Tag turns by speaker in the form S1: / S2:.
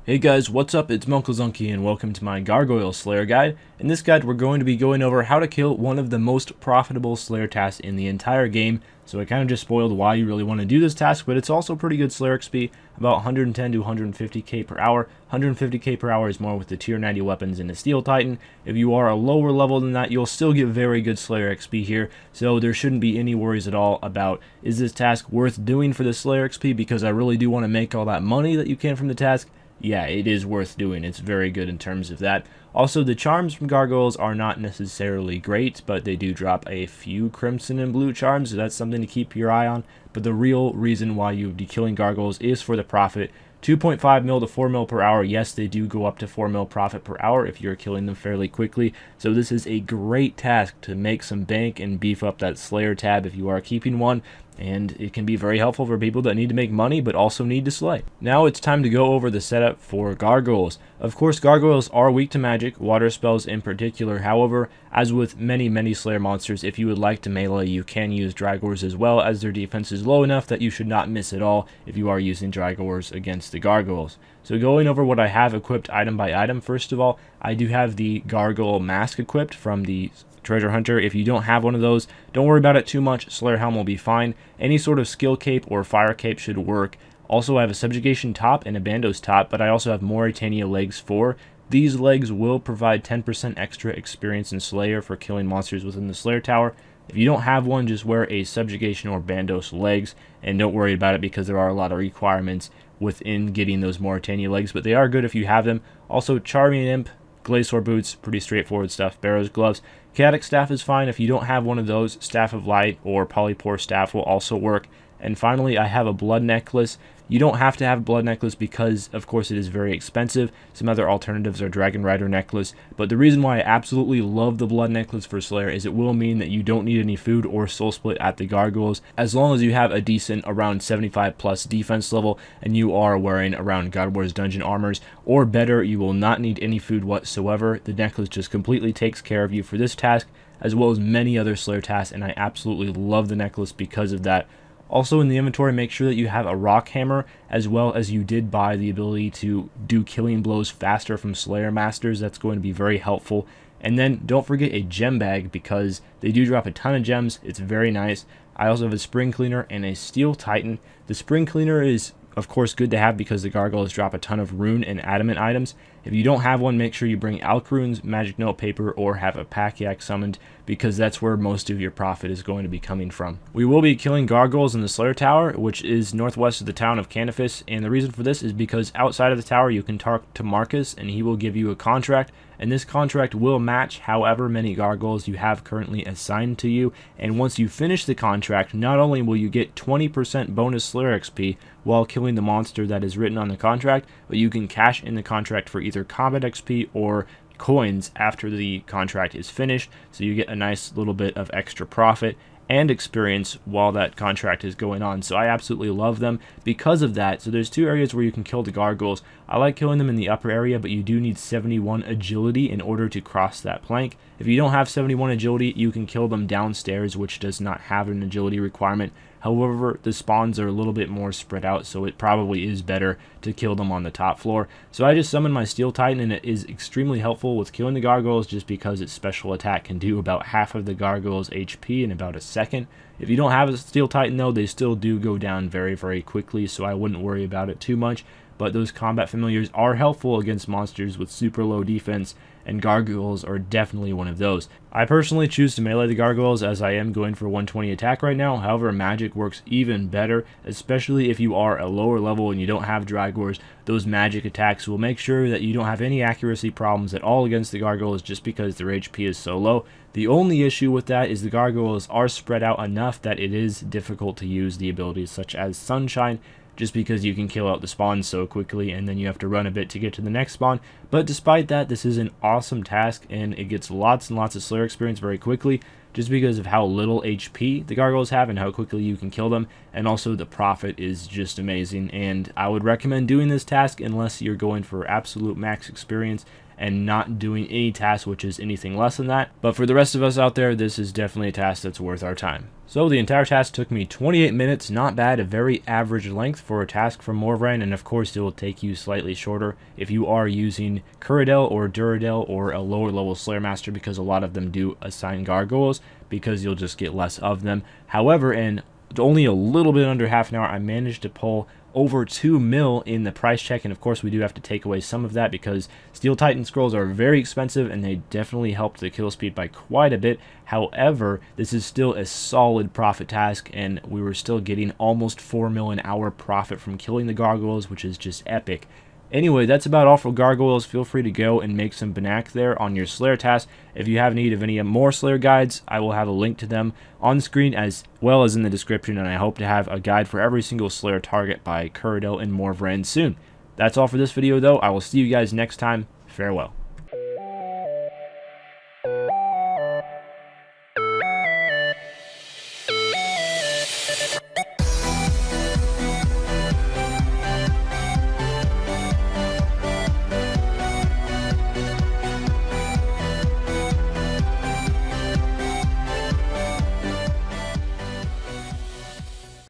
S1: Hey guys, what's up? It's munclesonkey and welcome to my Gargoyle Slayer guide. In this guide, we're going to be going over how to kill one of the most profitable Slayer tasks in the entire game. So I kind of just spoiled why you really want to do this task, but it's also pretty good Slayer XP, about 110 to 150k per hour. 150k per hour is more with the tier 90 weapons in the Steel Titan. If you are a lower level than that, you'll still get very good Slayer XP here, so there shouldn't be any worries at all about is this task worth doing for the Slayer XP, because I really do want to make all that money that you can from the task. Yeah, it is worth doing. It's very good in terms of that. Also, the charms from Gargoyles are not necessarily great, but they do drop a few crimson and blue charms, so that's something to keep your eye on. But the real reason why you would be killing Gargoyles is for the profit. 2.5 mil to 4 mil per hour. Yes, they do go up to 4 mil profit per hour if you're killing them fairly quickly. So this is a great task to make some bank and beef up that Slayer tab if you are keeping one. And it can be very helpful for people that need to make money but also need to slay. Now it's time to go over the setup for Gargoyles. Of course, Gargoyles are weak to magic, water spells in particular. However, as with many Slayer monsters, if you would like to melee, you can use Dragors as well, as their defense is low enough that you should not miss at all if you are using Dragors against the Gargoyles. So going over what I have equipped item by item, first of all, I do have the Gargoyle mask equipped from the Treasure Hunter. If you don't have one of those, don't worry about it too much. Slayer Helm will be fine. Any sort of skill cape or fire cape should work. Also, I have a subjugation top and a bandos top, but I also have Mauritania legs 4. These legs will provide 10% extra experience in Slayer for killing monsters within the Slayer Tower. If you don't have one, just wear a subjugation or bandos legs, and don't worry about it because there are a lot of requirements within getting those Mauritania legs, but they are good if you have them. Also, Charming Imp, Glacier boots, pretty straightforward stuff. Barrow's gloves. Chaotic staff is fine. If you don't have one of those, Staff of Light or Polypore staff will also work. And finally, I have a blood necklace. You don't have to have a blood necklace because, of course, it is very expensive. Some other alternatives are Dragon Rider necklace. But the reason why I absolutely love the blood necklace for Slayer is it will mean that you don't need any food or soul split at the Gargoyles. As long as you have a decent around 75 plus defense level and you are wearing around God War's dungeon armors or better, you will not need any food whatsoever. The necklace just completely takes care of you for this task as well as many other Slayer tasks, and I absolutely love the necklace because of that. Also in the inventory, make sure that you have a rock hammer, as well as you did buy the ability to do killing blows faster from Slayer Masters. That's going to be very helpful. And then don't forget a gem bag because they do drop a ton of gems. It's very nice. I also have a spring cleaner and a steel titan. The spring cleaner is of course good to have because the Gargoyles drop a ton of rune and adamant items. If you don't have one, make sure you bring alch runes, magic note paper, or have a pack yak summoned because that's where most of your profit is going to be coming from. We will be killing Gargoyles in the Slayer Tower, which is northwest of the town of Canifis, and the reason for this is because outside of the tower you can talk to Marcus and he will give you a contract, and this contract will match however many Gargoyles you have currently assigned to you. And once you finish the contract, not only will you get 20% bonus Slayer XP while killing the monster that is written on the contract, but you can cash in the contract for either combat XP or coins after the contract is finished, so you get a nice little bit of extra profit and experience while that contract is going on. So I absolutely love them because of that. So there's two areas where you can kill the Gargoyles. I like killing them in the upper area, but you do need 71 agility in order to cross that plank. If you don't have 71 agility, you can kill them downstairs, which does not have an agility requirement. However, the spawns are a little bit more spread out, so it probably is better to kill them on the top floor. So I just summoned my Steel Titan, and it is extremely helpful with killing the Gargoyles just because its special attack can do about half of the Gargoyles' HP in about a second. If you don't have a Steel Titan though, they still do go down very quickly, so I wouldn't worry about it too much. But those combat familiars are helpful against monsters with super low defense, and Gargoyles are definitely one of those. I personally choose to melee the Gargoyles as I am going for 120 attack right now. However, magic works even better, especially if you are a lower level and you don't have Dragors. Those magic attacks will make sure that you don't have any accuracy problems at all against the Gargoyles just because their HP is so low. The only issue with that is the Gargoyles are spread out enough that it is difficult to use the abilities such as Sunshine, just because you can kill out the spawns so quickly and then you have to run a bit to get to the next spawn. But despite that, this is an awesome task and it gets lots and lots of Slayer experience very quickly just because of how little HP the Gargoyles have and how quickly you can kill them, and also the profit is just amazing. And I would recommend doing this task unless you're going for absolute max experience and not doing any task which is anything less than that. But for the rest of us out there, this is definitely a task that's worth our time. So the entire task took me 28 minutes, not bad, a very average length for a task from Morvran, and of course it will take you slightly shorter if you are using Kuradel or Duradel or a lower level Slayer Master, because a lot of them do assign Gargoyles, because you'll just get less of them. However, in only a little bit under half an hour, I managed to pull over 2 mil in the price check, and of course we do have to take away some of that because Steel Titan scrolls are very expensive and they definitely helped the kill speed by quite a bit. However, this is still a solid profit task, and we were still getting almost 4 mil an hour profit from killing the Gargoyles, which is just epic. Anyway, that's about all for Gargoyles. Feel free to go and make some Banak there on your Slayer task. If you have need of any more Slayer guides, I will have a link to them on the screen as well as in the description, and I hope to have a guide for every single Slayer target by Kuradel and Morvran soon. That's all for this video though. I will see you guys next time. Farewell.